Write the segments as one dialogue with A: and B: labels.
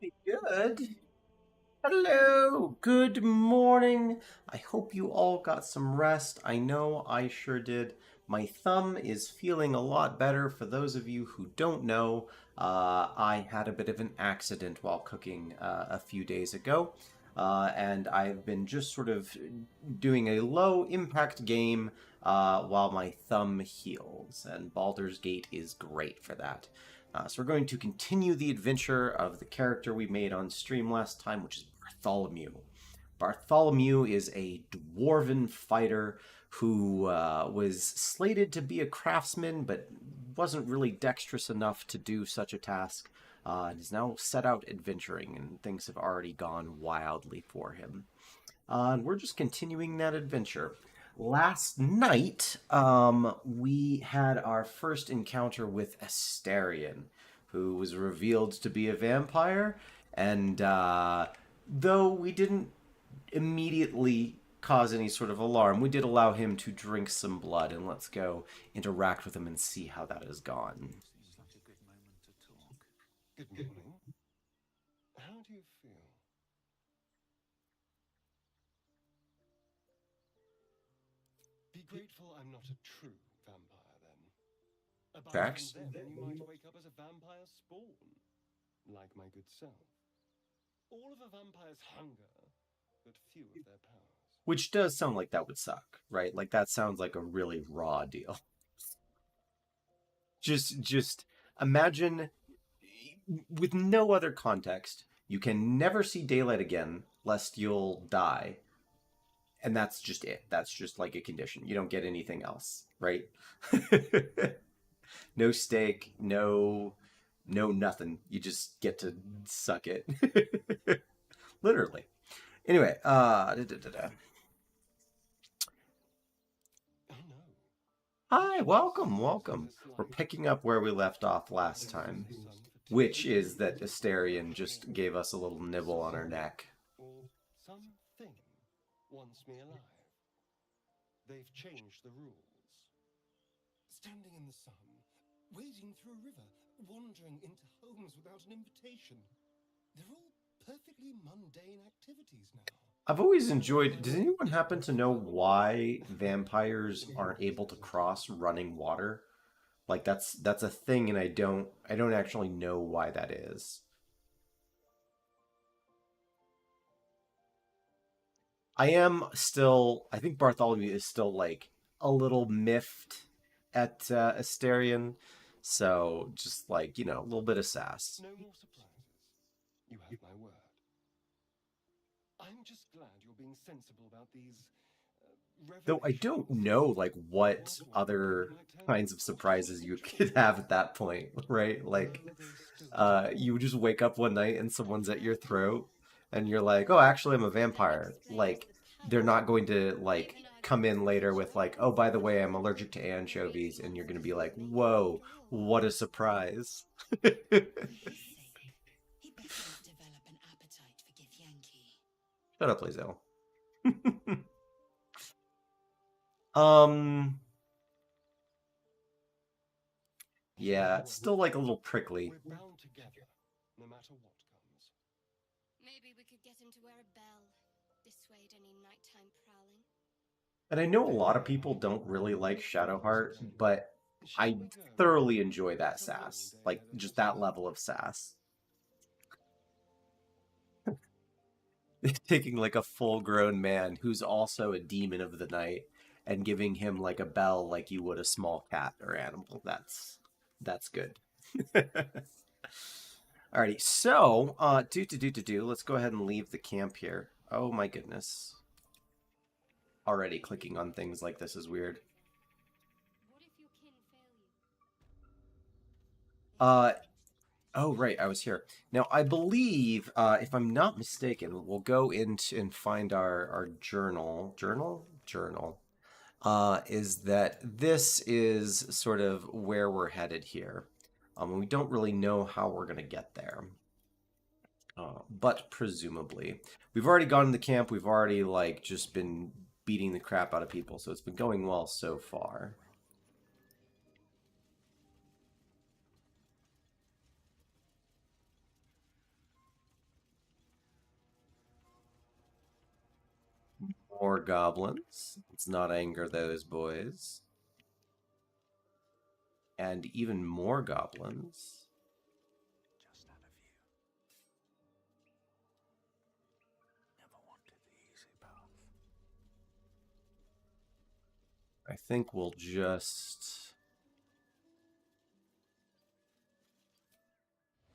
A: Good. Hello. Good morning. I hope you all got some rest. I know I sure did. My thumb is feeling a lot better. For those of you who don't know, I had a bit of an accident while cooking a few days ago. And I've been just sort of doing a low impact game while my thumb heals. And Baldur's Gate is great for that. So we're going to continue the adventure of the character we made on stream last time, which is Bartholomew. Bartholomew is a dwarven fighter who was slated to be a craftsman, but wasn't really dexterous enough to do such a task. And is now set out adventuring, and things have already gone wildly for him. And we're just continuing that adventure. Last night, we had our first encounter with Asterion, who was revealed to be a vampire. And though we didn't immediately cause any sort of alarm, we did allow him to drink some blood. And let's go interact with him and see how that has gone.
B: Such a good moment to talk. Good morning. How do you feel? Be grateful I'm not a true vampire, then. By even
A: Tracks?
B: then, you might wake up as a vampire spawn, like my good self. All of a vampire's hunger, but few of their powers.
A: Which does sound like that would suck, right? Like that sounds like a really raw deal. Just imagine with no other context, you can never see daylight again lest you'll die. And that's just it. That's just like a condition. You don't get anything else, right? No steak, no nothing. You just get to suck it. Literally. Anyway,
B: Oh no.
A: Hi, welcome. We're picking up where we left off last time, which is that Asterion just gave us a little nibble on our neck.
B: Or something wants me alive. They've changed the rules. Standing in the sun, wading through a river, wandering into homes without an invitation. They're all perfectly mundane activities now.
A: I've always enjoyed. Does anyone happen to know why vampires aren't able to cross running water? Like that's a thing, and I don't actually know why that is. I am still. I think Bartholomew is still like a little miffed at Asterion, so just like a little bit of sass.
B: No more surprises. You have my word. I'm just glad you're being sensible about these
A: Though I don't
B: revelations.
A: know like what
B: What
A: other
B: can I tell you?
A: kinds of
B: What are you
A: surprises you
B: interested
A: could
B: in?
A: have at that point, right? Like
B: Will they still tell you?
A: you just wake up one night and
C: I'd
A: someone's at your
C: rather
A: throat
C: not.
A: and you're like, "Oh, actually I'm a
C: That
A: vampire."
C: explains
A: Like
C: the
A: they're
C: colour.
A: not going to like
C: Even I'd
A: come in later with like, "Oh, by the way, I'm
C: rather
A: allergic to
C: really
A: anchovies," and
C: want
A: you're going to
C: them
A: be
C: before
A: like,
C: they open the
A: "Whoa,
C: door.
A: what a surprise."
C: For his sake, he better not develop an appetite for Githyanki.
A: Shut up, Lizelle. um yeah,
B: Whatever
A: it's
B: you
A: still like a little prickly.
B: we're bound together, no matter what comes.
C: Maybe we could get him to wear a bell. Dissuade any nighttime prowling.
A: And I know a
B: Very
A: lot of
B: well.
A: people don't really like
B: That was
A: Shadowheart,
B: exciting.
A: but
B: Shall
A: I
B: we go?
A: thoroughly enjoy that
B: It's a long
A: sass.
B: day
A: Like
B: ahead of
A: just
B: us
A: that
B: all.
A: level of sass. Taking like a full-grown man who's also a demon of the night and giving him like a bell like you would a small cat or animal. That's good. Alrighty, so let's go ahead and leave the camp here. Oh my goodness. Already clicking on things like this is weird.
C: What if your kin fail you?
A: Uh Oh, right, I was here. Now, I believe, if I'm not mistaken, we'll go into and find our journal. Is that this is sort of where we're headed here. We don't really know how we're going to get there, but presumably. We've already gone to the camp, we've already, like, just been beating the crap out of people, so it's been going well so far. More goblins. Let's not anger those boys. And even more goblins.
D: Just none of you. Never wanted the easy path.
A: I think we'll just...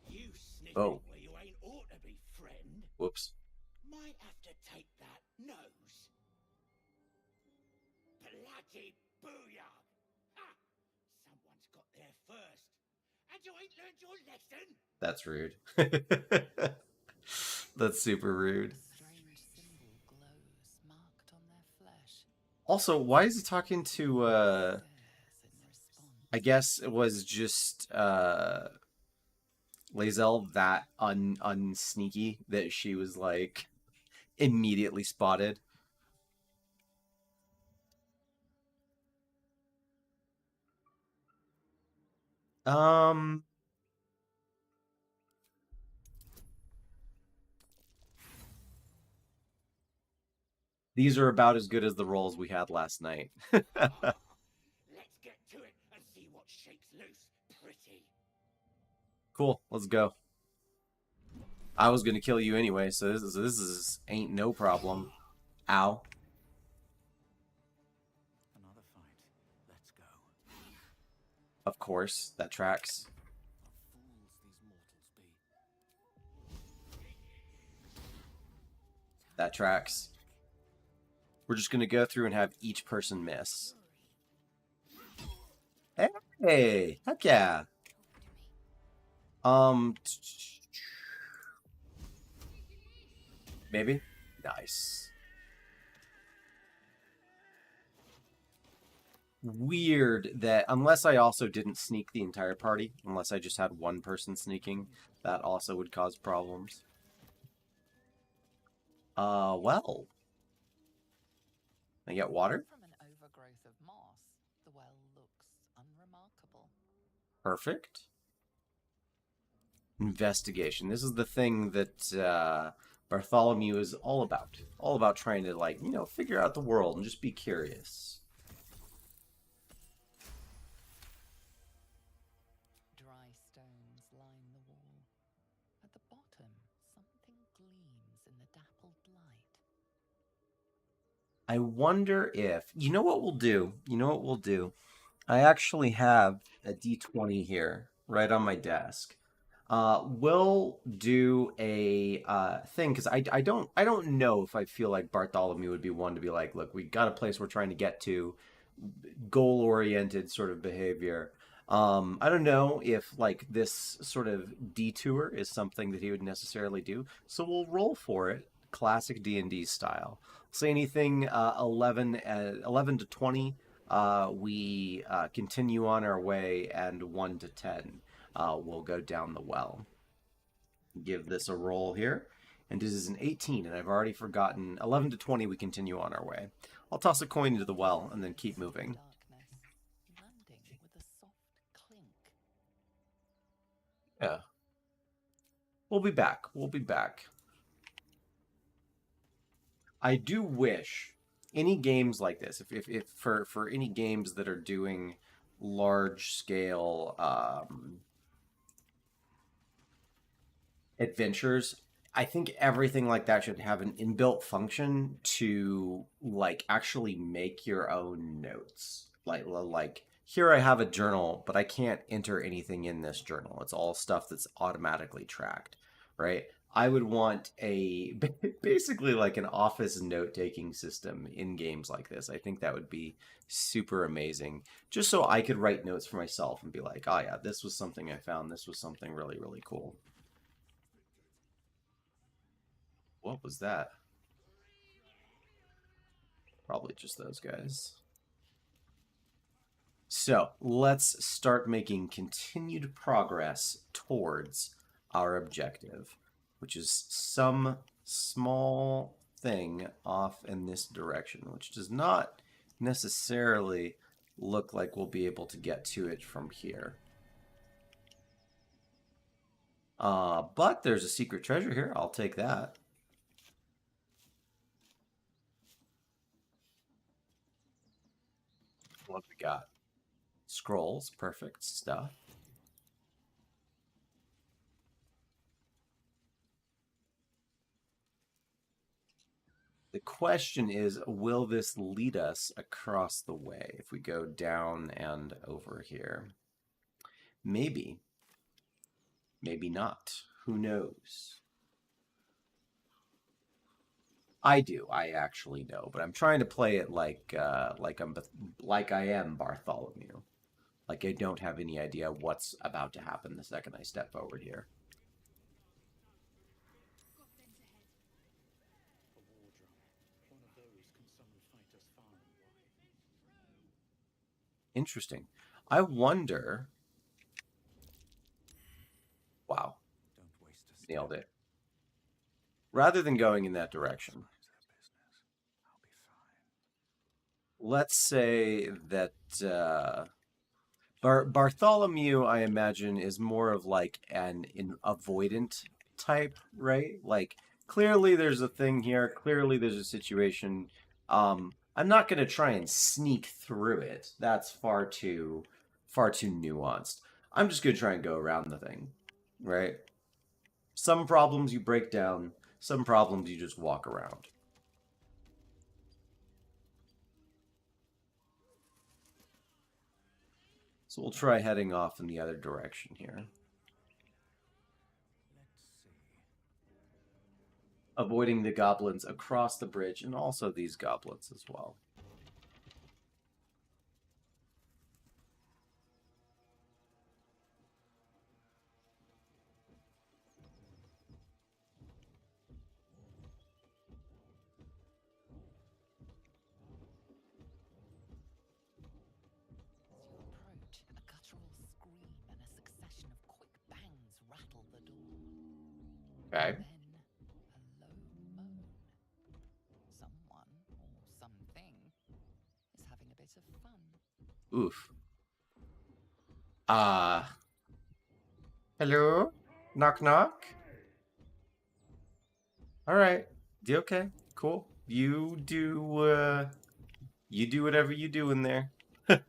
E: You sniffing
A: Oh.
E: where you ain't ought to be, friend.
A: Whoops.
E: Might have to take that nose. Bloody booyah! Ha! Someone's got there first. And you ain't learned your lesson?
A: That's rude. That's super rude.
C: Strange symbol glows marked on their flesh.
A: Also, why is he talking to,
C: Stares in response.
A: I guess it was just, Lae'zel that unsneaky that she was, like, immediately spotted. These are about as good as the rolls we had last night.
E: Let's get to it and see what shakes loose, pretty.
A: Cool, let's go. I was gonna kill you anyway, so this is ain't no problem. Ow.
D: Another fight. Let's go.
A: Of course, that tracks.
B: What fools these mortals be.
A: That tracks. We're just gonna go through and have each person miss. Hey, heck yeah. Maybe? Nice. Weird that, unless I also didn't sneak the entire party, unless I just had one person sneaking, that also would cause problems. Well. I get water?
C: From an overgrowth of moss, the well looks unremarkable.
A: Perfect. Investigation. This is the thing that Bartholomew is all about. All about trying to, like, you know, figure out the world and just be curious.
C: Dry stones line the wall. At the bottom, something gleams in the dappled light.
A: I wonder if... You know what we'll do? You know what we'll do? I actually have a D20 here, right on my desk. We'll do a thing, because I don't know if I feel like Bartholomew would be one to be like, look, we got a place we're trying to get to, goal-oriented sort of behavior. I don't know if, like, this sort of detour is something that he would necessarily do, so we'll roll for it, classic D&D style. Say anything 11 to 20, we continue on our way, and 1 to 10, we'll go down the well. Give this a roll here. And this is an 18, and I've already forgotten. 11 to 20, we continue on our way. I'll toss a coin into the well and then keep moving.
C: Darkness, landing with a soft clink.
A: Yeah. We'll be back. We'll be back. I do wish any games like this, if for any games that are doing large scale adventures, I think everything like that should have an inbuilt function to, like, actually make your own notes. Like here I have a journal, but I can't enter anything in this journal. It's all stuff that's automatically tracked, right? I would want a basically like an office note-taking system in games like this. I think that would be super amazing. Just so I could write notes for myself and be like, oh yeah, this was something I found. This was something really, really cool. What was that? Probably just those guys. So let's start making continued progress towards our objective, which is some small thing off in this direction, which does not necessarily look like we'll be able to get to it from here. But there's a secret treasure here. I'll take that. What we got? Scrolls, perfect stuff. The question is, will this lead us across the way if we go down and over here? Maybe. Maybe not. Who knows? I do. I actually know, but I'm trying to play it like I am Bartholomew. Like I don't have any idea what's about to happen the second I step forward here. Interesting. I wonder. Wow. Nailed it. Rather than going in that direction, let's say that Bartholomew, I imagine, is more of like an avoidant type, right? Like, clearly there's a thing here. Clearly there's a situation. I'm not going to try and sneak through it. That's far too nuanced. I'm just going to try and go around the thing, right? Some problems you break down. Some problems you just walk around. So we'll try heading off in the other direction here. Avoiding the goblins across the bridge, and also these goblins as well.
C: A guttural scream and a succession of quick bangs rattle the door.
A: Okay.
C: Then a low moan. Someone, or something, is having a bit of fun.
A: Oof. Hello? Knock knock? Alright. Okay. Cool. You do whatever you do in there. What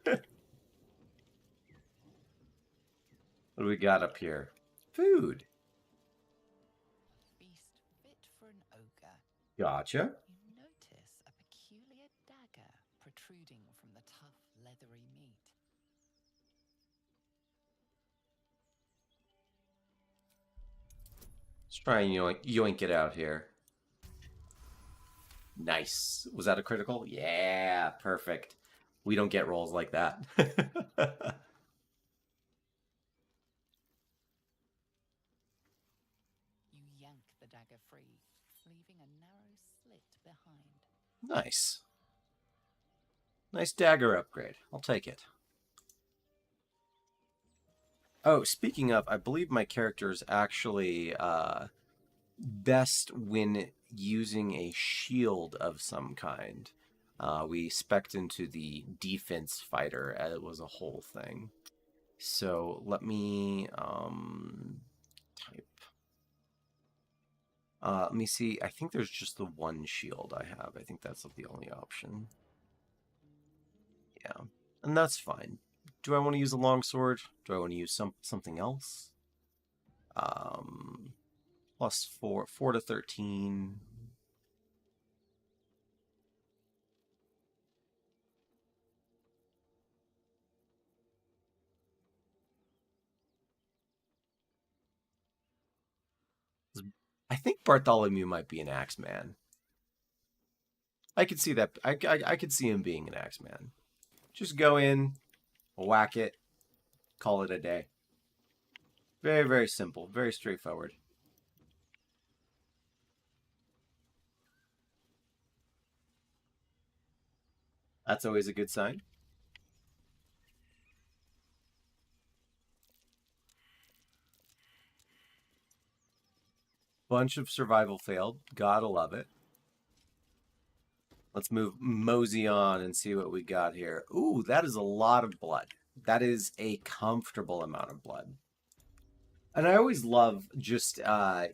A: do we got up here? Food.
C: A feast fit for an ogre.
A: Gotcha.
C: You notice a peculiar dagger protruding from the tough, leathery meat.
A: Let's try and yoink it out here. Nice. Was that a critical? Yeah, perfect. We don't get rolls like that.
C: You yank the dagger free, leaving a narrow slit behind.
A: Nice. Nice dagger upgrade. I'll take it. Oh, speaking of, I believe my character is actually best when using a shield of some kind. We spec'd into the defense fighter as it was a whole thing. So let me type. Let me see. I think there's just the one shield I have. I think that's the only option. Yeah, and that's fine. Do I want to use a longsword? Do I want to use something else? Plus 4 to 13. I think Bartholomew might be an axeman. I could see that. I could see him being an axeman. Just go in, whack it, call it a day. Very, very simple. Very straightforward. That's always a good sign. Bunch of survival failed. Gotta love it. Let's mosey on and see what we got here. Ooh, that is a lot of blood. That is a comfortable amount of blood. And I always love just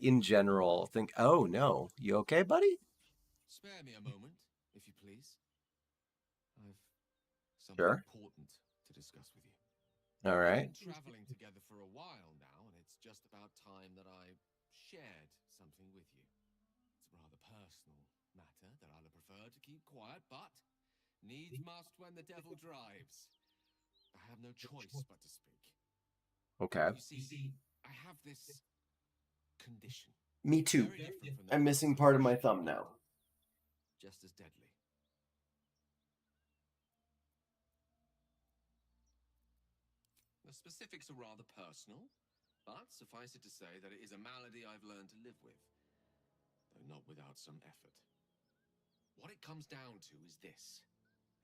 A: in general think, oh no, you okay, buddy?
F: Spare me a moment, if you please. I've something
A: Sure.
F: important
B: discuss with you.
A: All
B: We've
A: right.
B: been traveling together for a while now, and it's just about time that I shared something with you. It's a rather personal matter that I'd prefer to keep quiet, but needs must when the devil drives. I have no choice but to speak.
A: Okay.
B: You see, I have this condition.
A: Me too.
B: Very different from the
A: I'm missing part of my thumb now.
B: just as deadly. The specifics are rather personal, but suffice it to say that it is a malady I've learned to live with, though not without some effort. What it comes down to is this.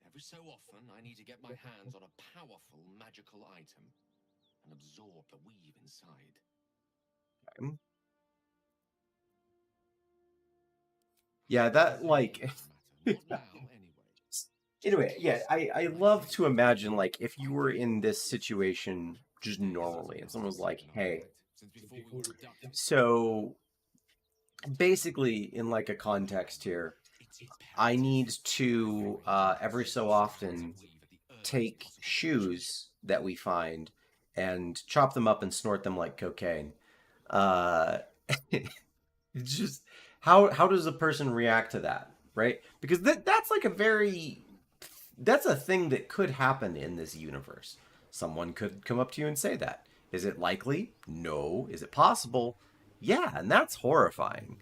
B: Every so often, I need to get my hands on a powerful magical item and absorb the weave inside.
A: Okay. Yeah, that, like...
B: Not now, anyway.
A: Anyway, yeah, I love to imagine, like, if you were in this situation just normally, and someone was like, hey, so basically, in, like, a context here, I need to, every so often, take shoes that we find and chop them up and snort them like cocaine. Uh, it's just how does a person react to that, right? Because that's like a very that's a thing that could happen in this universe. Someone could come up to you and say that. Is it likely? No. Is it possible? Yeah, and that's horrifying.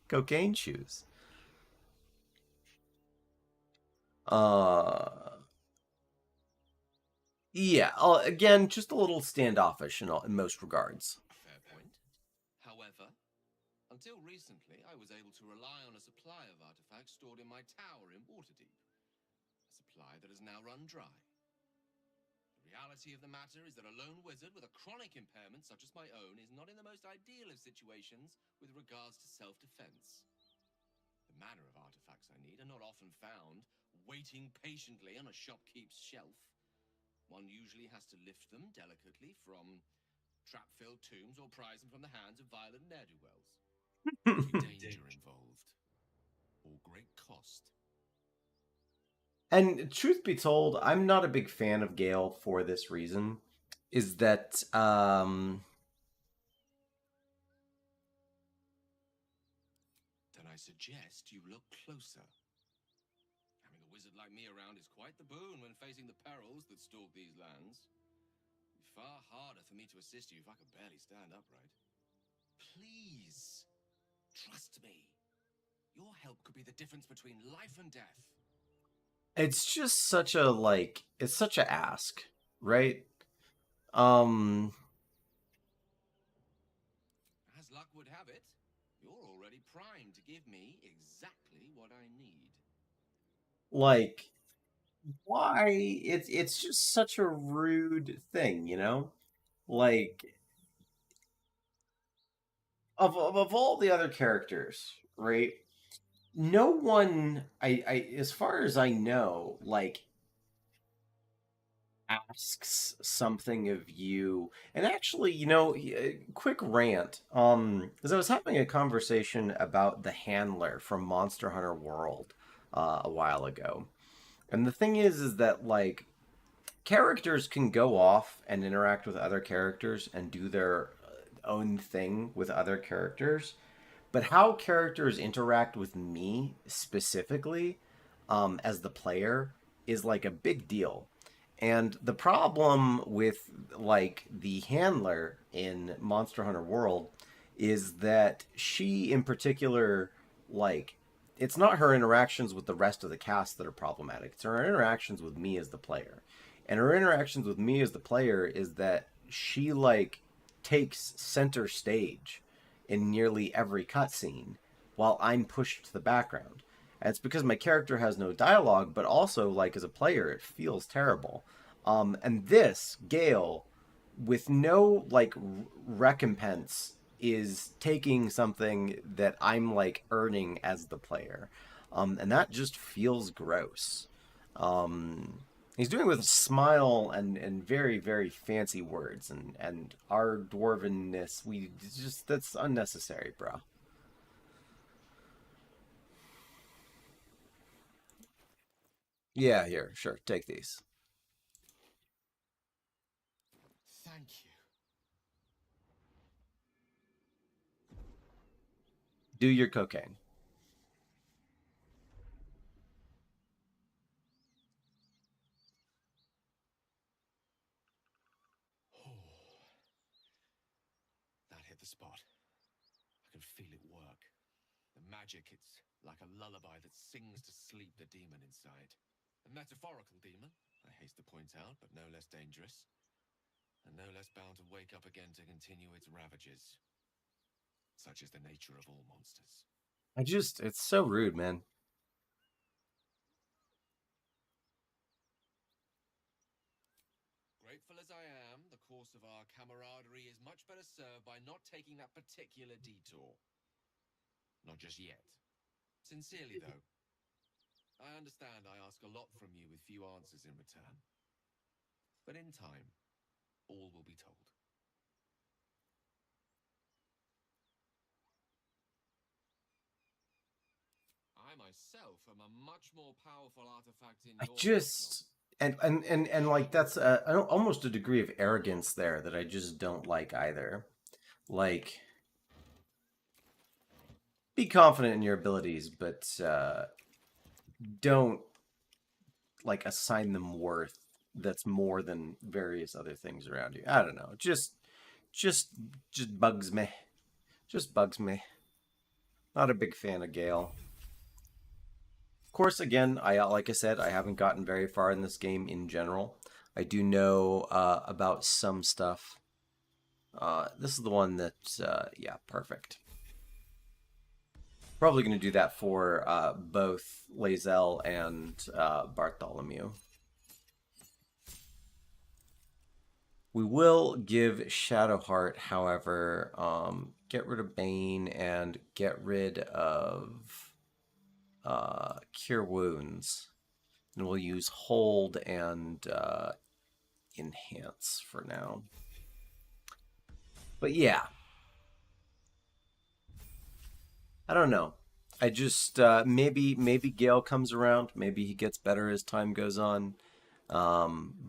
A: Cocaine shoes. Uh yeah, again, just a little standoffish in most regards.
B: Fair point. However, until recently, I was able to rely on a supply of artifacts stored in my tower in Waterdeep. A supply that has now run dry. The reality of the matter is that a lone wizard with a chronic impairment such as my own is not in the most ideal of situations with regards to self-defense. The manner of artifacts I need are not often found waiting patiently on a shopkeep's shelf. One usually has to lift them delicately from trap-filled tombs or prise them from the hands of violent ne'er-do-wells. Danger involved, or great cost.
A: And truth be told, I'm not a big fan of Gale for this reason. Is that
B: Then I suggest you look closer. Having a wizard like me around is quite the boon when facing the perils that stalk these lands. It'd be far harder for me to assist you if I could barely stand upright. Please, trust me. Your help could be the difference between life and death.
A: it's just such a it's such a ask, right? Um
B: As luck would have it, you're already primed to give me exactly what I need.
A: like why it's just such a rude thing, you know? Like of all the other characters, right? No one I as far as I know, like asks something of you. And actually, quick rant. As I was having a conversation about the handler from Monster Hunter World a while ago. And the thing is that like characters can go off and interact with other characters and do their own thing with other characters, but how characters interact with me specifically, as the player, is like a big deal. And the problem with like the handler in Monster Hunter World is that she in particular, like, it's not her interactions with the rest of the cast that are problematic. It's her interactions with me as the player. And her interactions with me as the player is that she like takes center stage in nearly every cutscene while I'm pushed to the background. And it's because my character has no dialogue, but also, like, as a player, it feels terrible. And this, Gale, with no, like, recompense, is taking something that I'm, like, earning as the player. And that just feels gross. He's doing it with a smile and very, very fancy words. And our dwarvenness, that's unnecessary, bro. Yeah, here, sure, take these.
B: Thank you.
A: Do your cocaine.
B: That hit the spot. I can feel it work. The magic, it's like a lullaby that sings to sleep the demon inside. A metaphorical demon, I haste to point out, but no less dangerous. And no less bound to wake up again to continue its ravages. Such is the nature of all monsters.
A: It's so rude, man.
B: Grateful as I am, the course of our camaraderie is much better served by not taking that particular detour. Not just yet. Sincerely, though. I understand I ask a lot from you with few answers in return. But in time, all will be told. I myself am a much more powerful artifact in your arsenal.
A: And like that's almost a degree of arrogance there that I just don't like either. Like, be confident in your abilities, but don't like assign them worth that's more than various other things around you. I don't know. Just bugs me. Just bugs me. Not a big fan of Gale. Of course, again, like I said, I haven't gotten very far in this game in general. I do know about some stuff. This is the one that, yeah, perfect. Probably going to do that for both Lae'zel and Bartholomew. We will give Shadowheart, however, get rid of Bane and get rid of Cure Wounds. And we'll use Hold and Enhance for now. But yeah. I don't know. I just, maybe Gale comes around. Maybe he gets better as time goes on.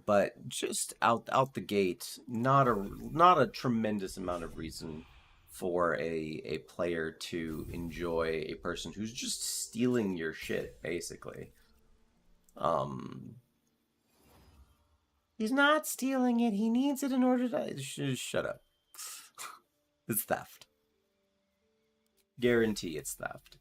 A: But just out the gate, not a tremendous amount of reason for a player to enjoy a person who's just stealing your shit, basically. He's not stealing it. He needs it in order to... Shut up. It's theft. Guarantee it's theft.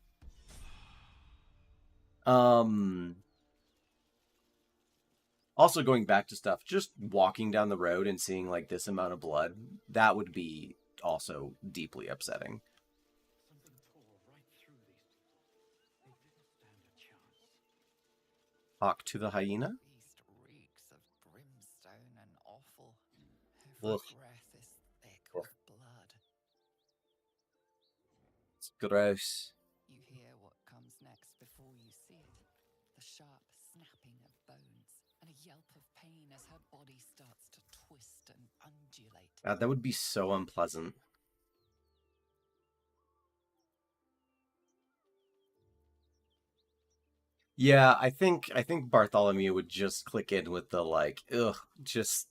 A: Also, going back to stuff, just walking down the road and seeing like this amount of blood, that would be also deeply upsetting.
D: Something tore right through these people. They didn't stand a chance.
A: Talk to the hyena?
C: Beast reeks of brimstone and offal.
A: Ugh.
C: Every breath is thick with blood.
A: It's gross.
C: You hear what comes next before you see it. The sharp snapping of bones and a yelp of pain as her body starts to twist and undulate.
A: God, that would be so unpleasant. Yeah, I think Bartholomew would just click in with the like, ugh, just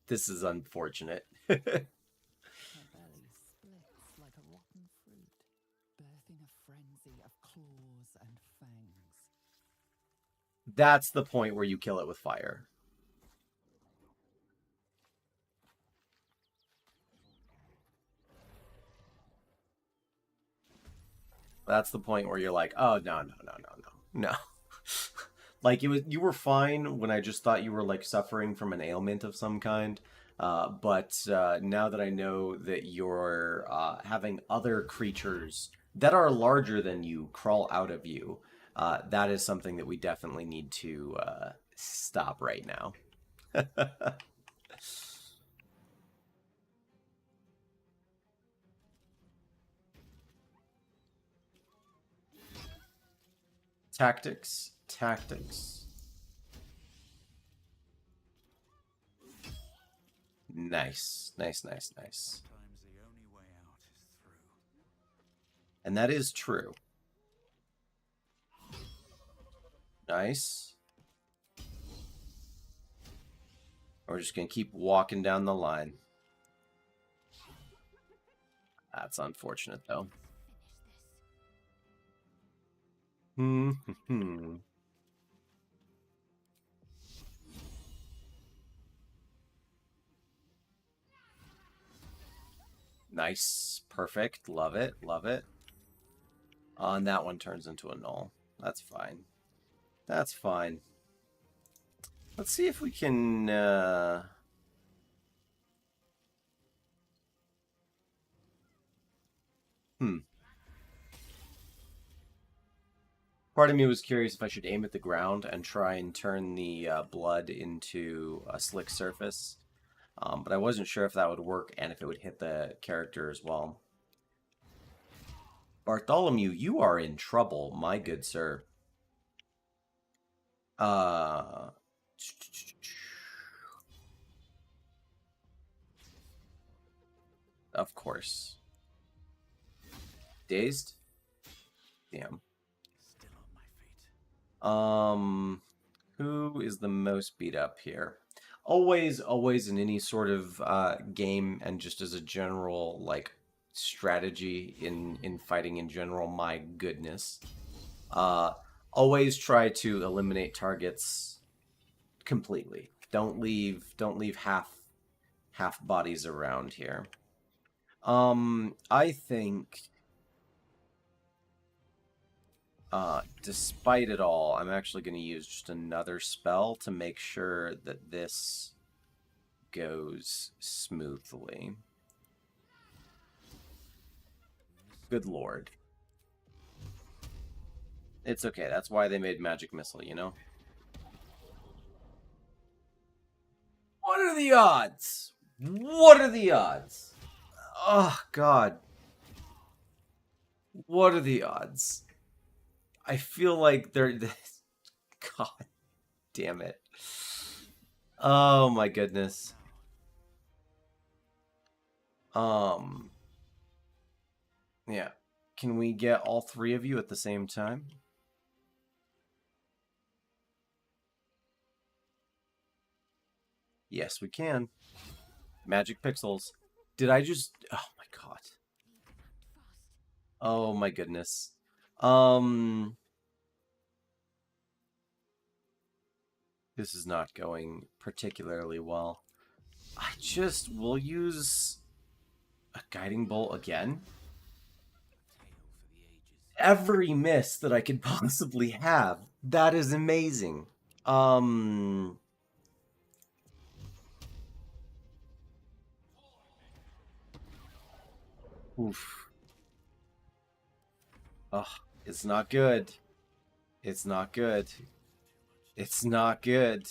A: this is unfortunate.
C: Her belly splits like a rotten fruit, birthing a frenzy of claws and fangs.
A: That's the point where you kill it with fire. That's the point where you're like, oh, no. Like, you were fine when I just thought you were, like, suffering from an ailment of some kind. But now that I know that you're having other creatures that are larger than you crawl out of you, that is something that we definitely need to stop right now. Tactics. Nice.
D: Sometimes the only way out is through.
A: And that is true. Nice. We're just going to keep walking down the line. That's unfortunate, though.
F: Finish this.
A: Hmm. Nice. Perfect. Love it. Love it. And that one turns into a null. That's fine. That's fine. Let's see if we can... Part of me was curious if I should aim at the ground and try and turn the blood into a slick surface. But I wasn't sure if that would work and if it would hit the character as well. Bartholomew, you are in trouble, my good sir. Of course. Dazed? Damn.
D: Still on my feet.
A: Who is the most beat up here? Always in any sort of game and just as a general, like, strategy in fighting in general, my goodness. Always try to eliminate targets completely. Don't leave half bodies around here. I think despite it all, I'm actually going to use just another spell to make sure that this goes smoothly. Good lord. It's okay. That's why they made Magic Missile, you know? What are the odds? What are the odds? Oh, God. What are the odds? I feel like they're... God damn it. Oh, my goodness. Yeah. Can we get all three of you at the same time? Yes, we can. Magic pixels. Did I just... Oh, my God. Oh, my goodness. This is not going particularly well. I just will use a guiding bolt again. Every miss that I could possibly have. That is amazing. Oof. Oh, it's not good. It's not good. It's not good.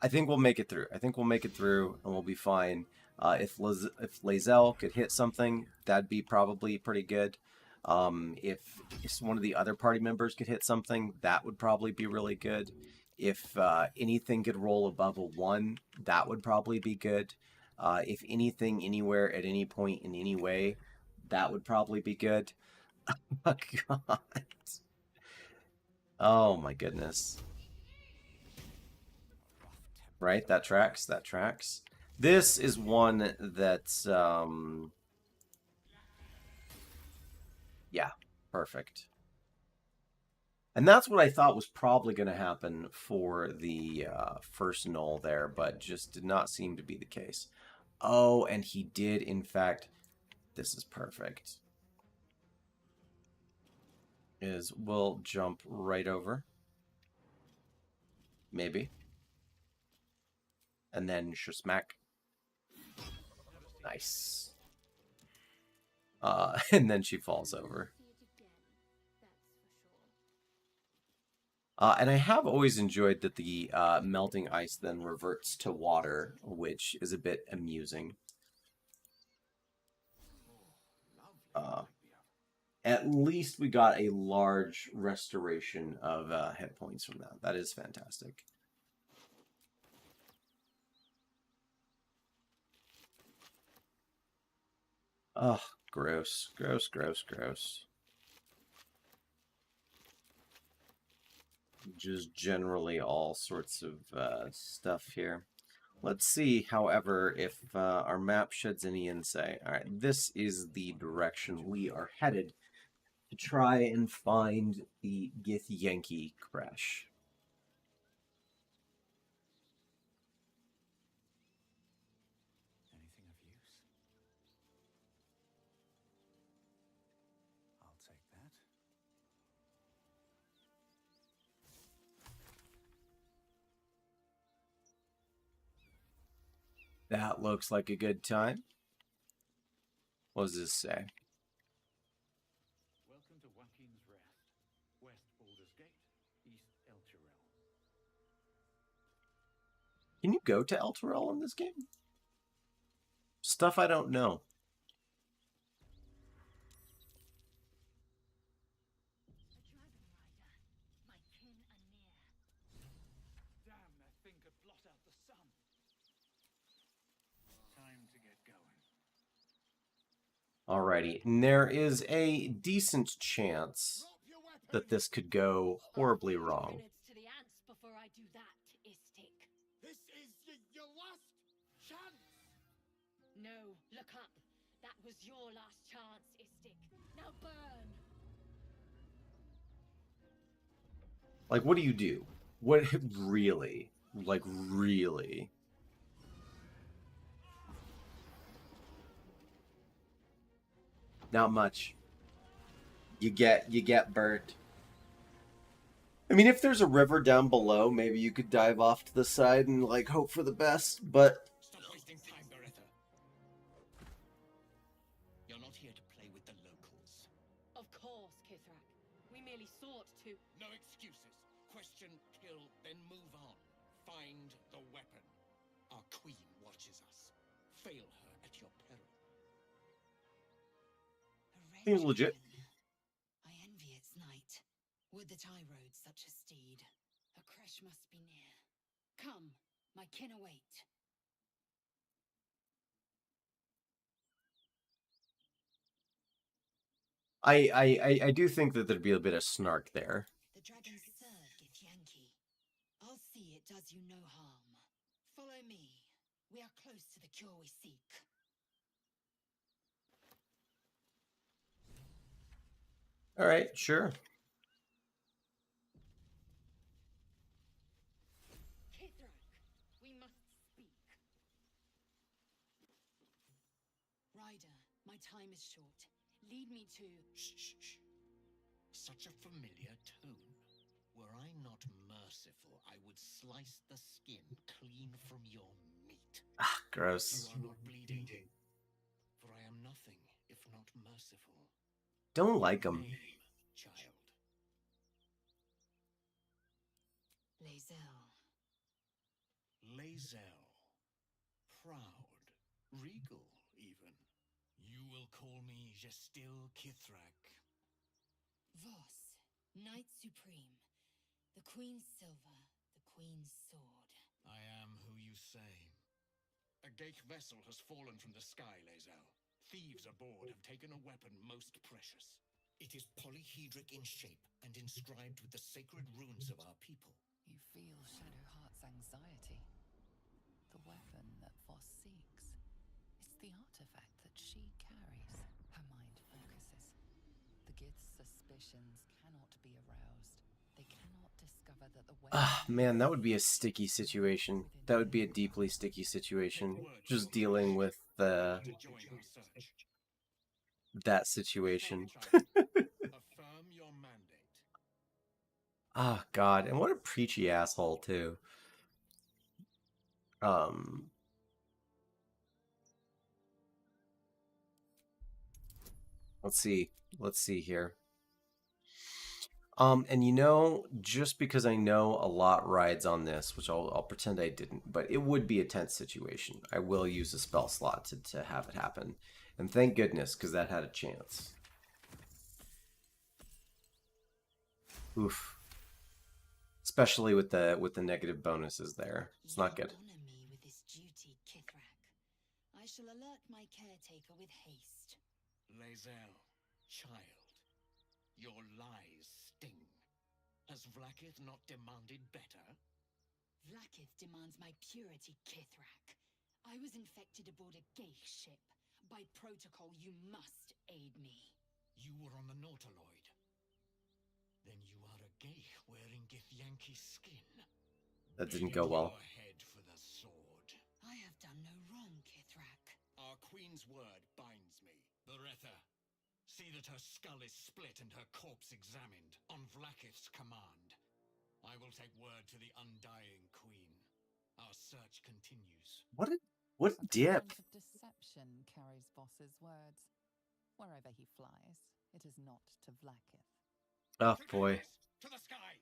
A: I think we'll make it through. I think we'll make it through and we'll be fine. If Lae'zel could hit something, that'd be probably pretty good. If one of the other party members could hit something, that would probably be really good. If anything could roll above a 1, that would probably be good. If anything, anywhere, at any point, in any way, that would probably be good. Oh, God. Oh, my goodness. Right, that tracks, that tracks. This is one that's, yeah, perfect. And that's what I thought was probably going to happen for the first null there, but just did not seem to be the case. Oh, and he did, in fact, this is perfect. We'll jump right over. Maybe. And then smack. Nice. And then she falls over. And I have always enjoyed that the melting ice then reverts to water, which is a bit amusing. At least we got a large restoration of hit points from that. That is fantastic. Oh, gross, gross, gross, gross. Just generally all sorts of stuff here. Let's see, however, if our map sheds any insight. All right, this is the direction we are headed to try and find the Githyanki crash.
D: Anything of use? I'll take that.
A: That looks like a good time. What does this say?
D: Welcome to Joaquin's Rest. West Baldur's Gate, East Elturel.
A: Can you go to Elturel in this game? Stuff I don't know.
D: Damn, that thing could blot out the sun. Time to get going.
A: Alrighty, and there is a decent chance that this could go horribly wrong.
G: Minutes to the ants before I do that, Istik.
E: This is your last chance!
G: No, look up. That was your last chance, Istik. Now burn!
A: Like, what do you do? What really? Like, really? Not much. You get burnt. I mean, if there's a river down below, maybe you could dive off to the side and, like, hope for the best, but...
E: Stop wasting time, Beretta. You're not here to play with the locals.
G: Of course, Kithrak. We merely sought to...
E: No excuses. Question, kill, then move on. Find the weapon. Our queen watches us. Fail her at your peril.
A: Seems legit.
C: I envy its knight. Would that I rode such a steed. A crash must be near. Come, my kin await.
A: I do think that there'd be a bit of snark there.
C: The dragon's third Githyanki. I'll see it does you no harm. Follow me. We are close to the cure we seek.
A: All right, sure.
G: Kithrak, we must speak.
C: Rider, my time is short. Lead me to...
E: Shh, shh, shh. Such a familiar tone. Were I not merciful, I would slice the skin clean from your meat.
A: Ah, gross.
E: You are not bleeding, for I am nothing if not merciful.
A: Don't like him.
E: Name, child.
C: Lae'zel.
E: Lae'zel. Proud. Regal, even. You will call me Gestil Kithrak.
C: Voss, Knight Supreme. The Queen's silver, the Queen's sword.
E: I am who you say. A Geich vessel has fallen from the sky, Lae'zel. Thieves aboard have taken a weapon most precious. It is polyhedric in shape and inscribed with the sacred runes of our people.
C: You feel Shadowheart's anxiety. The weapon that Voss seeks. It's the artifact that she carries. Her mind focuses. The Gith's suspicions cannot be aroused. They cannot discover that the weapon...
A: Ah, man, that would be a sticky situation. That would be a deeply sticky situation. Just dealing with
E: To join our search.
A: that situation.
E: Affirm your mandate.
A: Ah, God, and what a preachy asshole too. Let's see here. And you know, just because I know a lot rides on this, which I'll pretend I didn't, but it would be a tense situation. I will use a spell slot to have it happen. And thank goodness, because that had a chance. Oof. Especially with the negative bonuses there. It's not good.
C: You honor me with this duty, Kithrak. I shall alert my caretaker with haste.
E: Lae'zel, child, your lies sting. Has Vlaakith not demanded better?
C: Vlakith demands my purity, Kithrak. I was infected aboard a Geich ship. By protocol, you must aid me.
E: You were on the Nautiloid. Then you are a Geich wearing Githyanki's skin.
A: That didn't go well.
E: Your head for the sword.
C: I have done no wrong, Kithrak.
E: Our queen's word binds me. Beretha, see that her skull is split and her corpse examined, on Vlakith's command. I will take word to the undying queen. Our search continues.
A: What a
C: A
A: dip.
C: current of deception carries Voss's words. Wherever he flies, it is not to Vlakith.
A: Oh boy.
E: To the sky!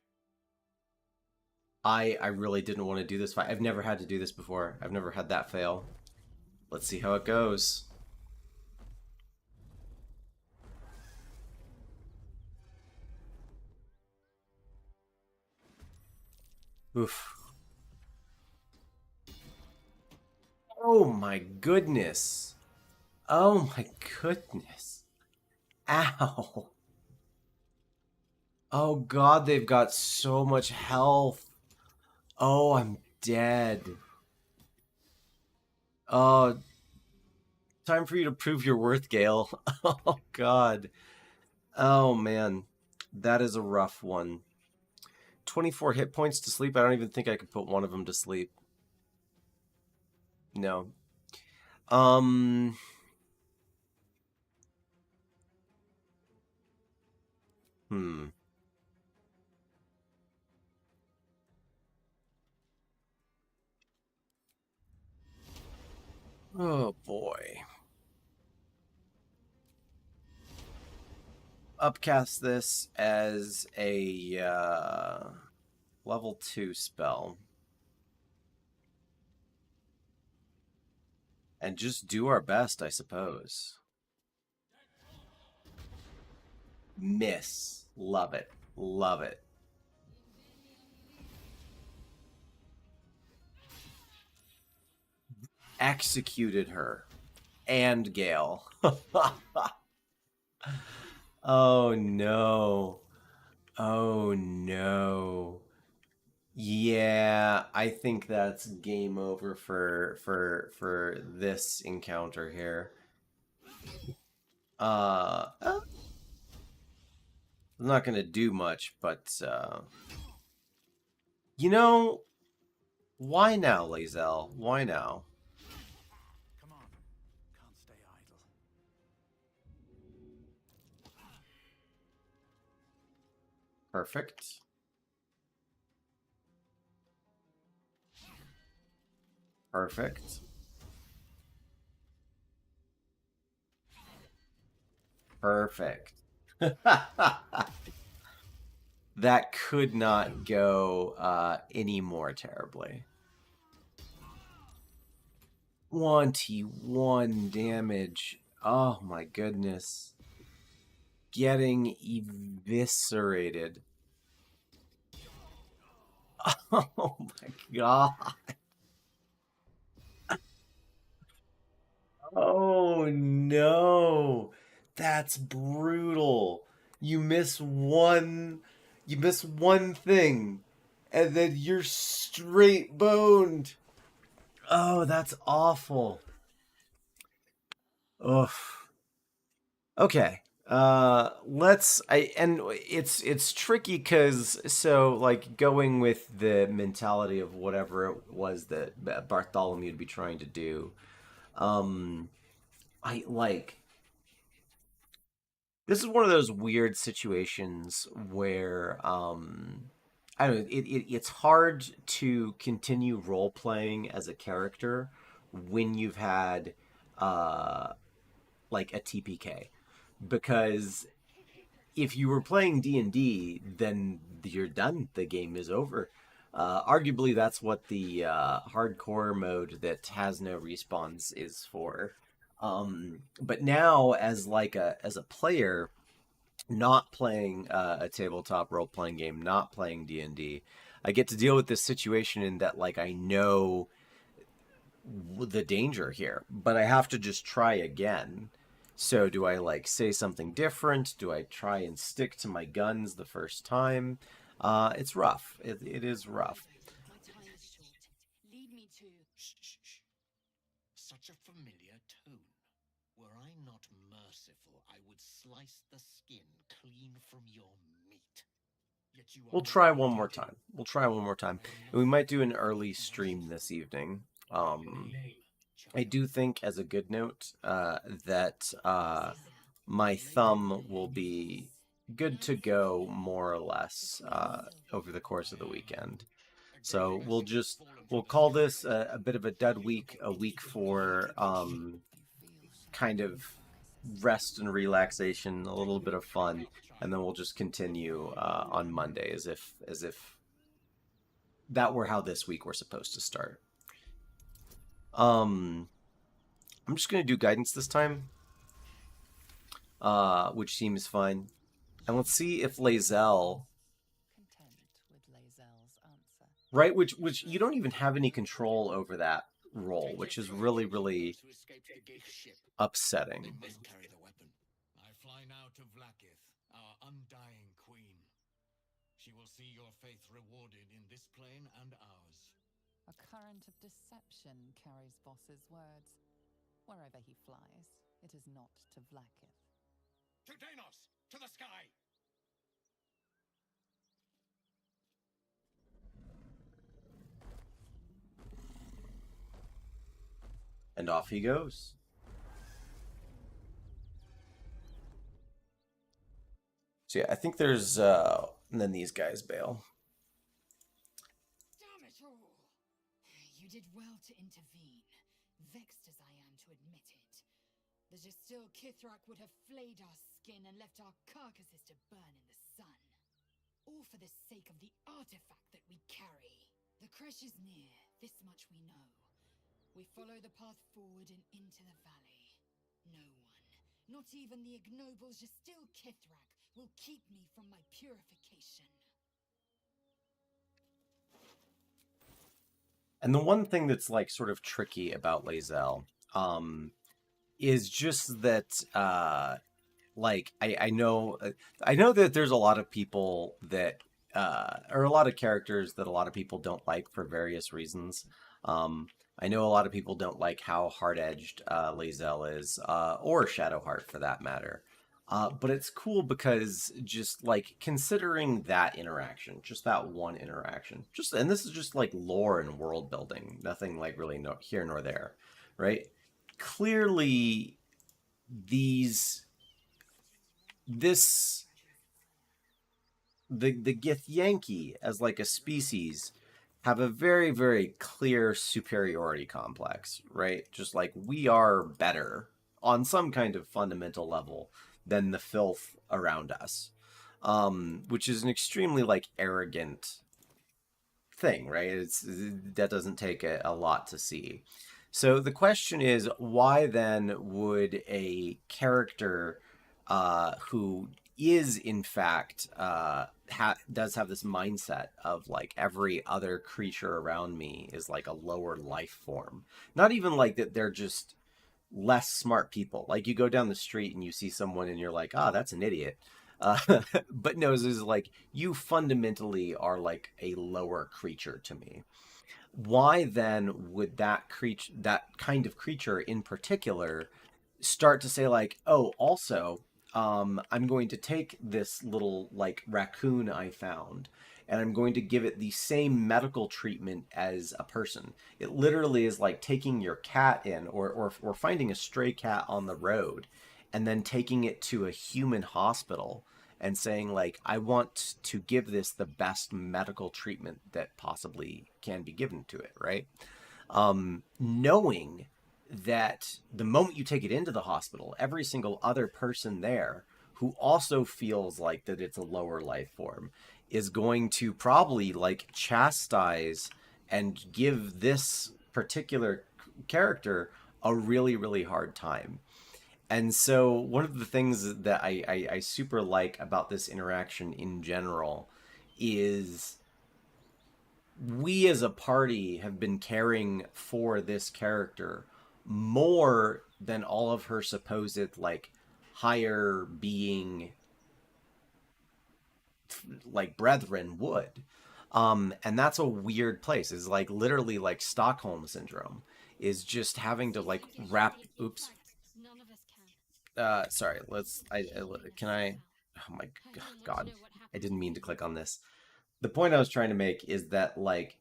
A: I really didn't want to do this fight. I've never had to do this before. I've never had that fail. Let's see how it goes. Oof. Oh my goodness. Oh my goodness. Ow. Oh god, they've got so much health. Oh, I'm dead. Oh, time for you to prove your worth, Gale. Oh god. Oh man. That is a rough one. 24 hit points to sleep. I don't even think I could put one of them to sleep. No. Oh boy. Upcast this as a level 2 spell. And just do our best, I suppose. Miss. Love it. Love it. Executed her. And Gale. Oh no. Oh no. Yeah, I think that's game over for this encounter here. I'm not gonna do much, but you know, why now, Lae'zel? Why now?
D: Come on. Can't stay idle.
A: Perfect. Perfect. Perfect. That could not go any more terribly. 21 damage. Oh my goodness. Getting eviscerated. Oh my god. Oh no. That's brutal. You miss one thing and then you're straight boned. Oh, that's awful. Ugh. Okay. It's tricky cuz so like going with the mentality of whatever it was that Bartholomew would be trying to do. I like this is one of those weird situations where I don't know, it's hard to continue role playing as a character when you've had like a TPK, because if you were playing D&D, then you're done. The game is over. Arguably, that's what the hardcore mode that has no respawns is for. But now, as a player, not playing a tabletop role playing game, not playing D&D, I get to deal with this situation in that like I know the danger here, but I have to just try again. So do I like say something different? Do I try and stick to my guns the first time? It's rough. It is rough.
C: My time is
E: tone. Were I not merciful, I would slice the skin clean from your meat. Yet you are
A: We'll
E: not
A: try one more
E: irritated.
A: time. We'll try one more time. And we might do an early stream this evening. I do think, as a good note, that my thumb will be good to go more or less over the course of the weekend. So we'll call this a bit of a dud week, a week for kind of rest and relaxation, a little bit of fun, and then we'll just continue on Monday as if that were how this week were supposed to start. I'm just gonna do guidance this time, which seems fine, and let's see if Lae'zel,
C: Content with Lae'zel's answer.
A: right, which you don't even have any control over that role, which is really
E: To escape the Ghaik ship. They
A: upsetting.
E: must carry the weapon. I fly now to Vlaakith, our undying queen. She will see your faith rewarded in this plane and ours.
C: A current of deception carries Voss's words. Wherever he flies, it is not to Vlaakith.
E: To Danos! To the sky!
A: And off he goes. So yeah, I think there's and then these guys bail.
G: Damn it all! You did well to intervene, vexed as I am to admit it. The Jastil Kithrak would have flayed our skin and left our carcasses to burn in the sun. All for the sake of the artifact that we carry. The crash is near, this much we know. We follow the path forward and into the valley. No one, not even the ignoble Jastil Kithrak, will keep me from my purification.
A: And the one thing that's like sort of tricky about Lae'zel is just that like I know that there's a lot of people that or a lot of characters that a lot of people don't like for various reasons. I know a lot of people don't like how hard-edged Lae'zel is, or Shadowheart for that matter. But it's cool because just like considering that interaction, just that one interaction, and this is just like lore and world building, nothing like really here nor there, right? Clearly, the Githyanki as like a species have a very, very clear superiority complex, right? Just like we are better on some kind of fundamental level than the filth around us, which is an extremely like arrogant thing, right? That doesn't take a lot to see. So the question is, why then would a character who is in fact does have this mindset of like every other creature around me is like a lower life form, not even like that they're just less smart people, like you go down the street and you see someone and you're like, ah, that's an idiot, uh, but no, this is like you fundamentally are like a lower creature to me. Why then would that kind of creature in particular start to say like, oh, also, I'm going to take this little like raccoon I found and I'm going to give it the same medical treatment as a person. It literally is like taking your cat in, or finding a stray cat on the road and then taking it to a human hospital and saying like, I want to give this the best medical treatment that possibly can be given to it, right? Knowing that the moment you take it into the hospital, every single other person there who also feels like that it's a lower life form is going to probably like chastise and give this particular character a really, really hard time. And so one of the things that I super like about this interaction in general is we as a party have been caring for this character more than all of her supposed like higher being like brethren would. And that's a weird place. It's like literally like Stockholm syndrome. is just having to
G: You
A: like
G: don't get
A: wrap.
G: shot in
A: Oops.
G: fights. None of us can.
A: Sorry. Let's. Can I? Oh my
G: I don't want to
A: God.
G: know what
A: I
G: happened
A: didn't
G: to
A: mean to
G: him.
A: click on this. The point I was trying to make is that like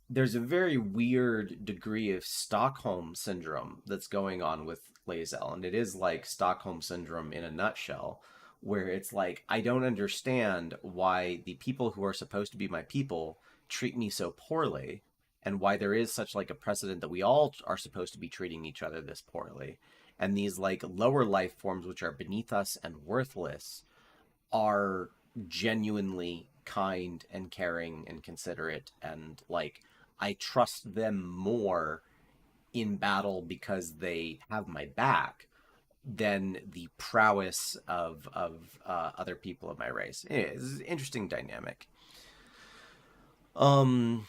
A: there's a very weird degree of Stockholm syndrome that's going on with Lae'zel, and it is like Stockholm syndrome in a nutshell, where it's like I don't understand why the people who are supposed to be my people treat me so poorly, and why there is such like a precedent that we all are supposed to be treating each other this poorly, and these like lower life forms which are beneath us and worthless are genuinely kind and caring and considerate, and like I trust them more in battle because they have my back than the prowess of other people of my race. It's an interesting dynamic. Um,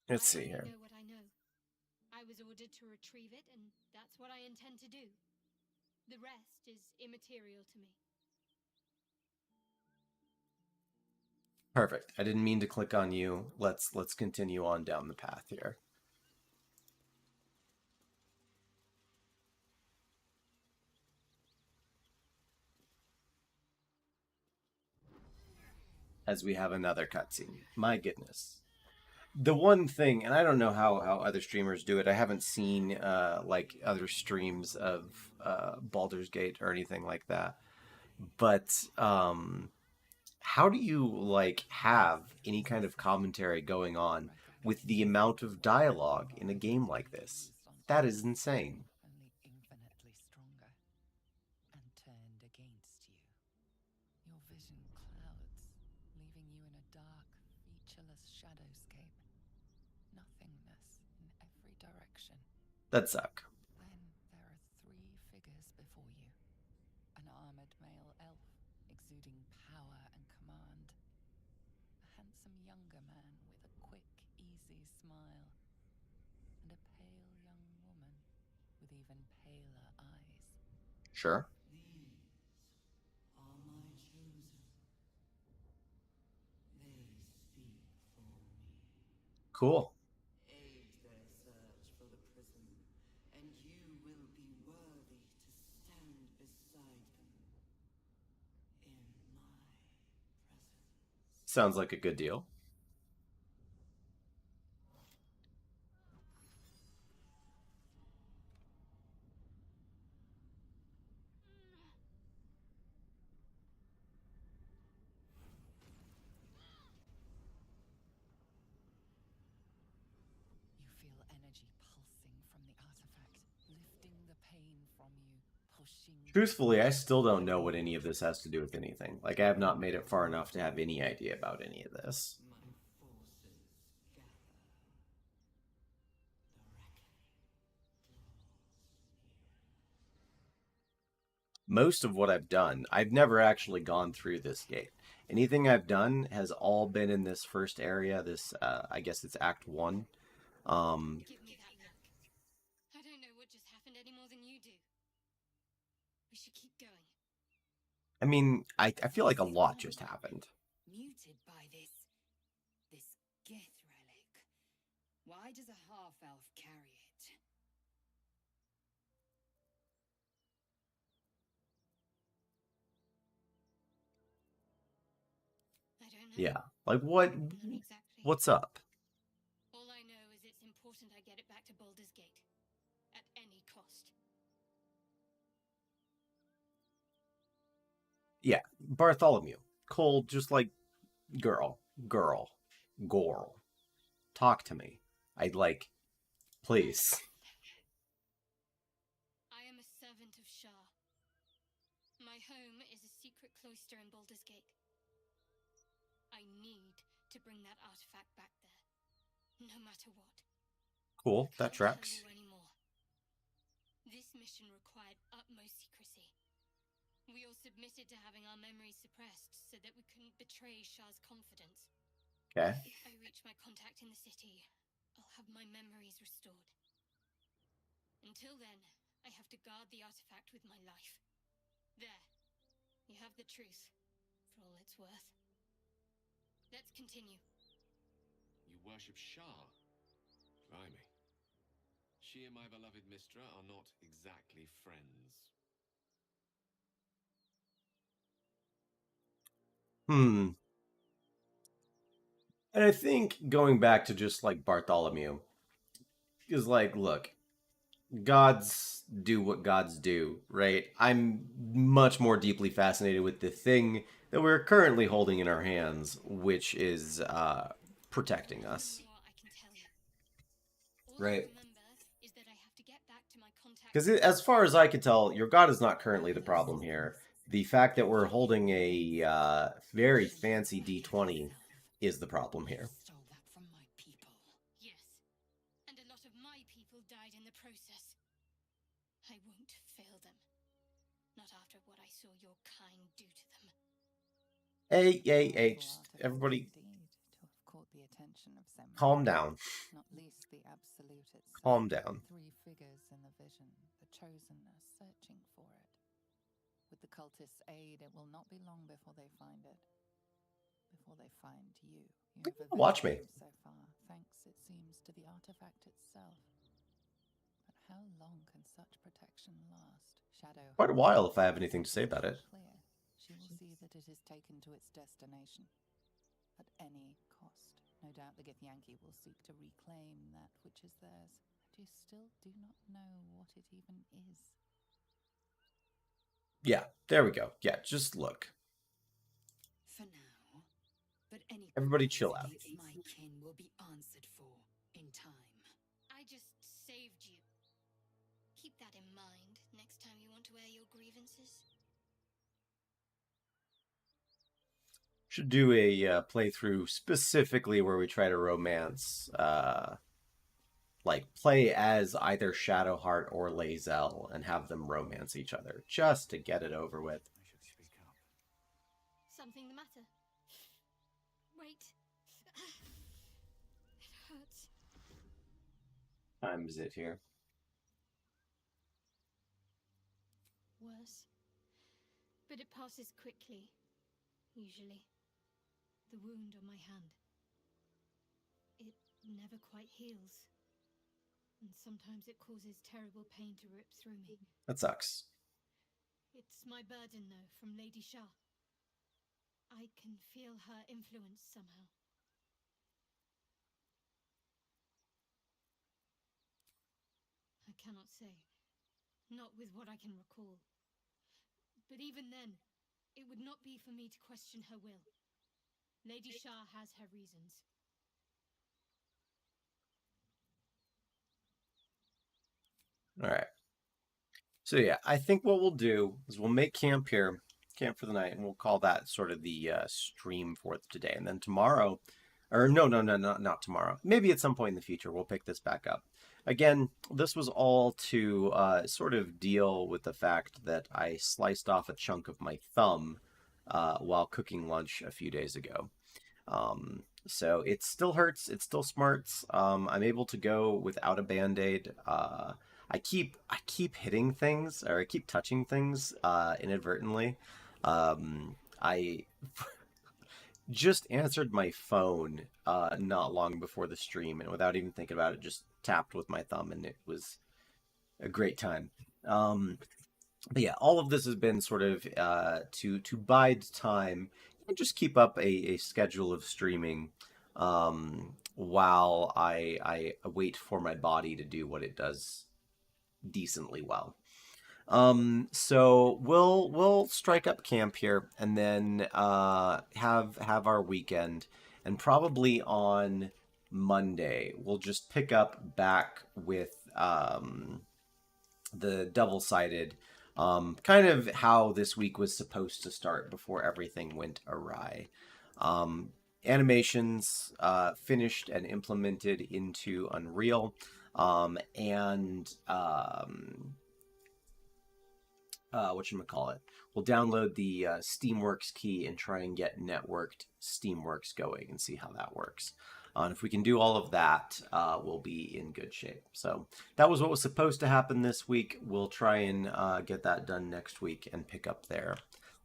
A: let's
G: I
A: see
G: only
A: here.
G: know what I know. I was ordered to retrieve it, and that's what I intend to do. The rest is immaterial to me.
A: Perfect. I didn't mean to click on you. Let's continue on down the path here. As we have another cutscene. My goodness. The one thing, and I don't know how other streamers do it. I haven't seen like other streams of Baldur's Gate or anything like that. But how do you like have any kind of commentary going on with the amount of dialogue in a game like this? That is insane.
C: Only infinitely stronger and turned against you. Your vision clouds, leaving you in a dark, featureless shadowscape. Nothingness in every direction.
A: That suck.
C: Then there are three figures before you. An armored male elf, exuding power and command. A handsome younger man with a quick, easy smile. And a pale young woman with even paler eyes.
A: Sure.
H: These are my chosen. They speak for me.
A: Cool.
H: Aid their search for the prism, and you will be worthy to stand beside them in my presence.
A: Sounds like a good deal.
C: You feel energy pulsing from the artifact, lifting the pain from you, pushing.
A: Truthfully, I still don't know what any of this has to do with anything. Like, I have not made it far enough to have any idea about any of this.
H: My forces gather. The reckoning
A: Most of what I've done, I've never actually gone through this gate. Anything I've done has all been in this first area. This, I guess it's Act 1.
G: Give me that look. I don't know what just happened any more than you do. We should keep going.
A: I mean, I feel like a lot just happened.
G: Muted by this Gith relic. Why does a half-elf carry it? I don't know.
A: Yeah. Like, what?
G: Not exactly.
A: What's up?
G: All I know is it's important I get it back to Baldur's Gate. At any cost.
A: Yeah. Bartholomew. Cold, just like, girl. Talk to me. I'd like, please.
G: I am a servant of Shah. My home is a secret cloister in Baldur's Gate. I need to bring that artifact back there, no matter what.
A: Cool,
G: I
A: that
G: can't
A: tracks.
G: tell you anymore. This mission required utmost secrecy. We all submitted to having our memories suppressed so that we couldn't betray Shah's confidence.
A: Okay.
G: If I reach my contact in the city, I'll have my memories restored. Until then, I have to guard the artifact with my life. There.
I: You have the truth, for all it's worth. Let's continue.
F: You worship Shah? Blimey. She and my beloved Mistra are not exactly friends.
A: And I think going back to just like Bartholomew is like, look, gods do what gods do, right? I'm much more deeply fascinated with the thing that we're currently holding in our hands, which is protecting us.
I: More I can tell you. All
A: Right.
I: I remember is that I have to get back to my contact.
A: Because as far as I can tell, your god is not currently the problem here. The fact that we're holding a very fancy D20 is the problem here.
C: Stole that from my people.
I: Yes, and a lot of my people died in the process. I won't fail them. Not after what I saw your kind do to them.
A: Hey, just everybody
C: Indeed, to have caught the attention of so many,
A: calm down.
C: not least the absolute itself.
A: Calm down.
C: 3 figures in the vision, the chosen are searching for it. With the cultists' aid, it will not be long before they find it. Before they find you. You have
A: Watch me.
C: evaded them so far, thanks, it seems, to the artifact itself. But how long can such protection last? Shadow.
A: Quite a while if I have anything to say about it.
C: Clear. She will see that it is taken to its destination. At any cost. No doubt the Githyanki will seek to reclaim that which is theirs. But you still do not know what it even is.
A: Yeah, there we go. Yeah, just look.
G: For now. But any
A: Everybody chill out.
G: against my kin will be answered for in time.
I: I just saved you. Keep that in mind next time you want to air your grievances.
A: Should do a playthrough specifically where we try to romance, like play as either Shadowheart or Lae'zel and have them romance each other, just to get it over with.
D: I should speak up.
I: Something the matter? Wait. It hurts.
A: Time is it here?
I: Worse. But it passes quickly, usually. The wound on my hand. It never quite heals. And sometimes it causes terrible pain to rip through me.
A: That sucks.
I: It's my burden, though, from Lady Shah. I can feel her influence somehow. I cannot say. Not with what I can recall. But even then, it would not be for me to question her will. Lady Shah has her reasons.
A: All right. So yeah, I think what we'll do is we'll make camp here, camp for the night, and we'll call that sort of the stream for today. And then tomorrow, or no, not tomorrow. Maybe at some point in the future, we'll pick this back up. Again, this was all to sort of deal with the fact that I sliced off a chunk of my thumb while cooking lunch a few days ago. So it still hurts. It still smarts. I'm able to go without a Band-Aid. I keep hitting things, or I keep touching things inadvertently. I just answered my phone not long before the stream, and without even thinking about it, just tapped with my thumb, and it was a great time. But yeah, all of this has been sort of to bide time and just keep up a schedule of streaming while I wait for my body to do what it does decently well. So we'll strike up camp here and then have our weekend, and probably on Monday we'll just pick up back with the double-sided, kind of how this week was supposed to start before everything went awry. Animations finished and implemented into Unreal, and whatchamacallit, we'll download the Steamworks key and try and get networked Steamworks going and see how that works. And if we can do all of that, we'll be in good shape. So that was what was supposed to happen this week. We'll try and get that done next week and pick up there.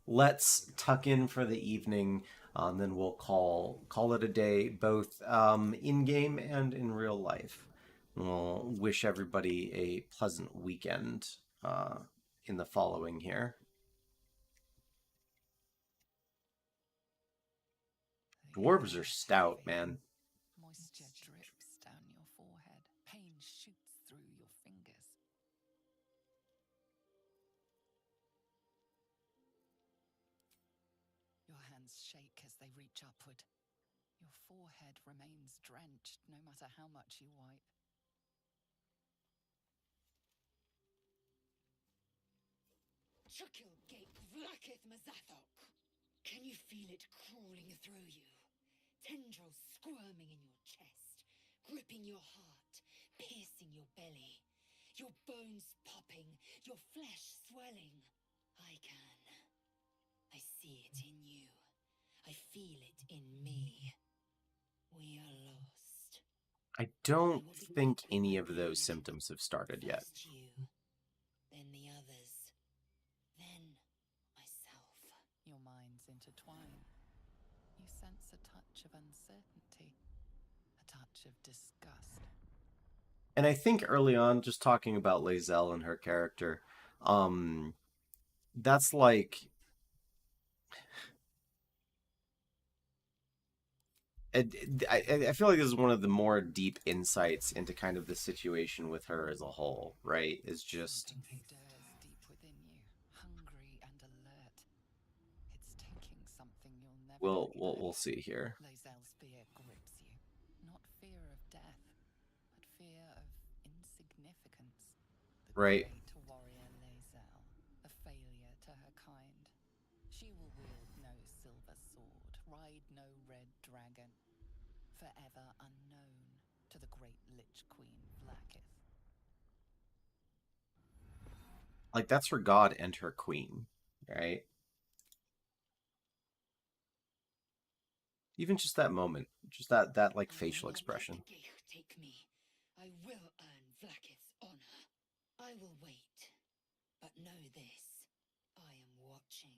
A: let's tuck in for the evening. Then we'll call it a day, both in game and in real life. We'll wish everybody a pleasant weekend in the following here. Dwarves are stout, man.
C: Moisture drips down your forehead. Pain shoots through your fingers. Your hands shake as they reach upward. Your forehead remains drenched no matter how much you wipe.
G: Chukil Gate Vlakith Mazathok. Can you feel it crawling through you? Tendrils squirming in your chest, gripping your heart, piercing your belly. Your bones popping, your flesh swelling. I can. I see it in you. I feel it in me. We are lost.
A: I don't think any of those symptoms have started yet.
G: First you, then the others, then myself.
C: Your minds intertwine. You sense a touch of uncertainty, a touch of disgust.
A: And I think early on, just talking about Lae'zel and her character, that's like... I feel like this is one of the more deep insights into kind of the situation with her as a whole, right? Is just...
C: Something stirs deep within you, hungry and alert. It's taking something you'll never
A: We'll see here.
C: Lae'zel's fear grips you. Not fear of death, but fear of insignificance. The
A: Right.
C: great warrior Lae'zel, a failure to her kind. She will wield no silver sword, ride no red dragon, forever unknown to the great Lich Queen Vlakith.
A: Like, that's her god and her queen, right? Even just that moment, just that like facial expression.
G: Take me. I will earn Vlakith's honor. I will wait. But know this, I am watching.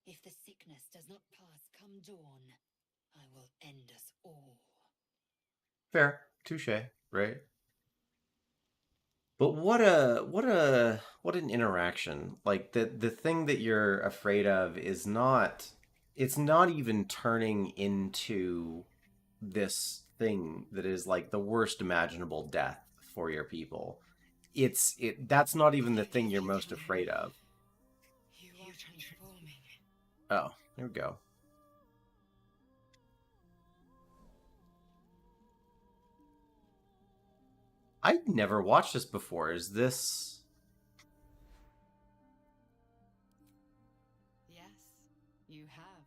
G: If the sickness does not pass come dawn, I will end us all.
A: Fair, touche, right? But what an interaction. Like the thing that you're afraid of is not, it's not even turning into this thing that is like the worst imaginable death for your people. That's not even the thing you're most afraid of.
G: You are transforming.
A: Oh, there we go. I'd never watched this before. Is this...
G: Yes, you have.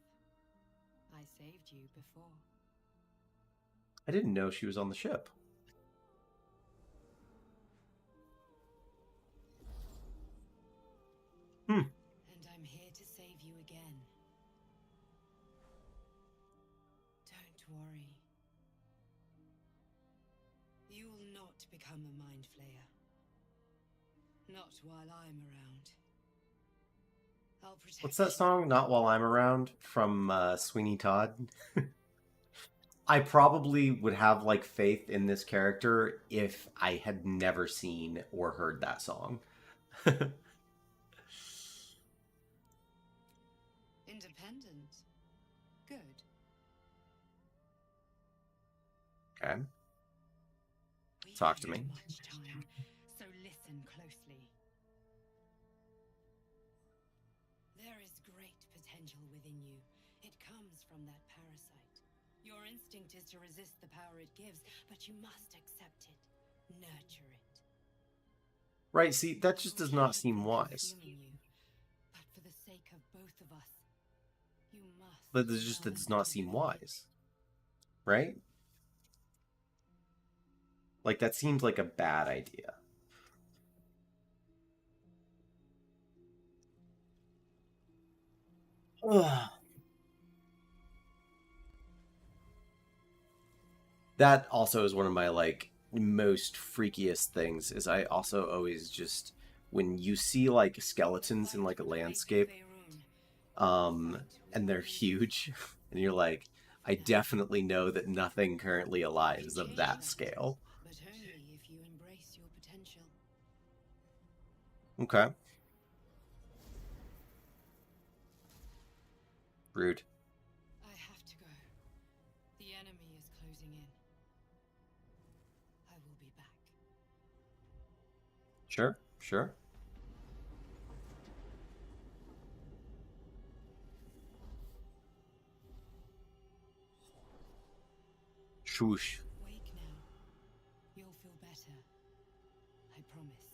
G: I saved you before.
A: I didn't know she was on the ship.
G: And I'm here to save you again. Don't worry. You will not become a mind flayer. Not while I'm around. I'll protect
A: What's that
G: you.
A: song? Not While I'm Around from Sweeney Todd. I probably would have like faith in this character if I had never seen or heard that song.
G: Independent. Good.
A: Okay.
G: We
A: Talk to
G: don't
A: me.
G: have much time, so listen closely. There is great potential within you. It comes from that parasite. Your instinct is to resist the power it gives, but you must accept it. Nurture it.
A: Right, see, that just does not seem wise.
G: You, but for the sake of both of us, you must.
A: But this just does not seem wise. Right? Like, that seems like a bad idea. Ugh. That also is one of my, like, most freakiest things, is I also always just, when you see, like, skeletons in, like, a landscape, um, and they're huge, and you're like, I definitely know that nothing currently alive is of that scale.
H: but only if you embrace your potential.
A: Okay, rude.
H: I have to go. The enemy is closing in. I will be back.
A: Sure, sure. Swoosh.
H: Wake now. You'll feel better. I promise.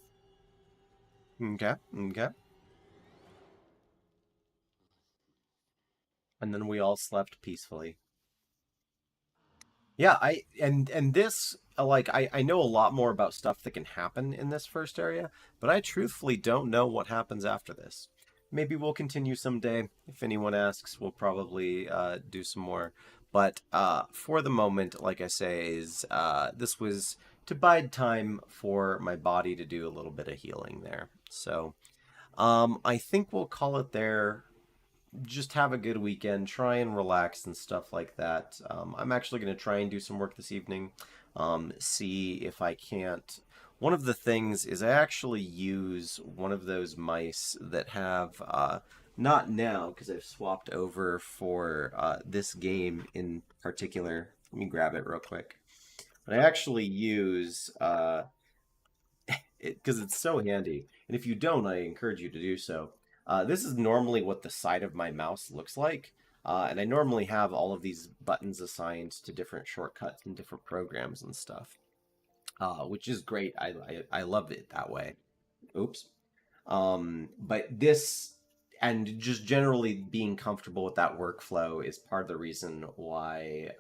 A: Okay, okay. And then we all slept peacefully. Yeah, and this like I know a lot more about stuff that can happen in this first area, but I truthfully don't know what happens after this. Maybe we'll continue someday. If anyone asks, we'll probably do some more. But for the moment, like I say, is this was to bide time for my body to do a little bit of healing there. So I think we'll call it there. Just have a good weekend, try and relax and stuff like that. I'm actually going to try and do some work this evening, see if I can't. One of the things is I actually use one of those mice that have, not now because I've swapped over for this game in particular. Let me grab it real quick. But I actually use because it's so handy. And if you don't, I encourage you to do so. This is normally what the side of my mouse looks like. And I normally have all of these buttons assigned to different shortcuts and different programs and stuff, which is great. I love it that way. Oops. But this and just generally being comfortable with that workflow is part of the reason why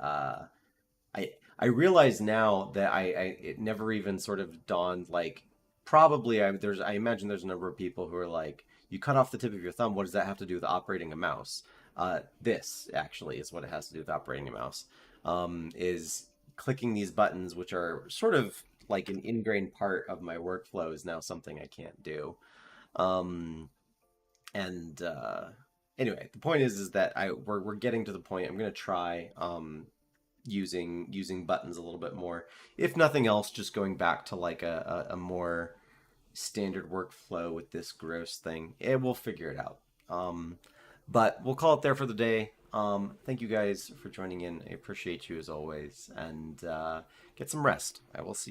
A: I realize now that it never even sort of dawned like probably I imagine there's a number of people who are like you cut off the tip of your thumb, what does that have to do with operating a mouse? This actually is what it has to do with operating a mouse. Is clicking these buttons, which are sort of like an ingrained part of my workflow, is now something I can't do. Um, and anyway, the point is that we're getting to the point. I'm gonna try using buttons a little bit more. If nothing else, just going back to like a more standard workflow with this gross thing. We'll figure it out. But we'll call it there for the day. Thank you guys for joining in. I appreciate you as always, and get some rest. I will see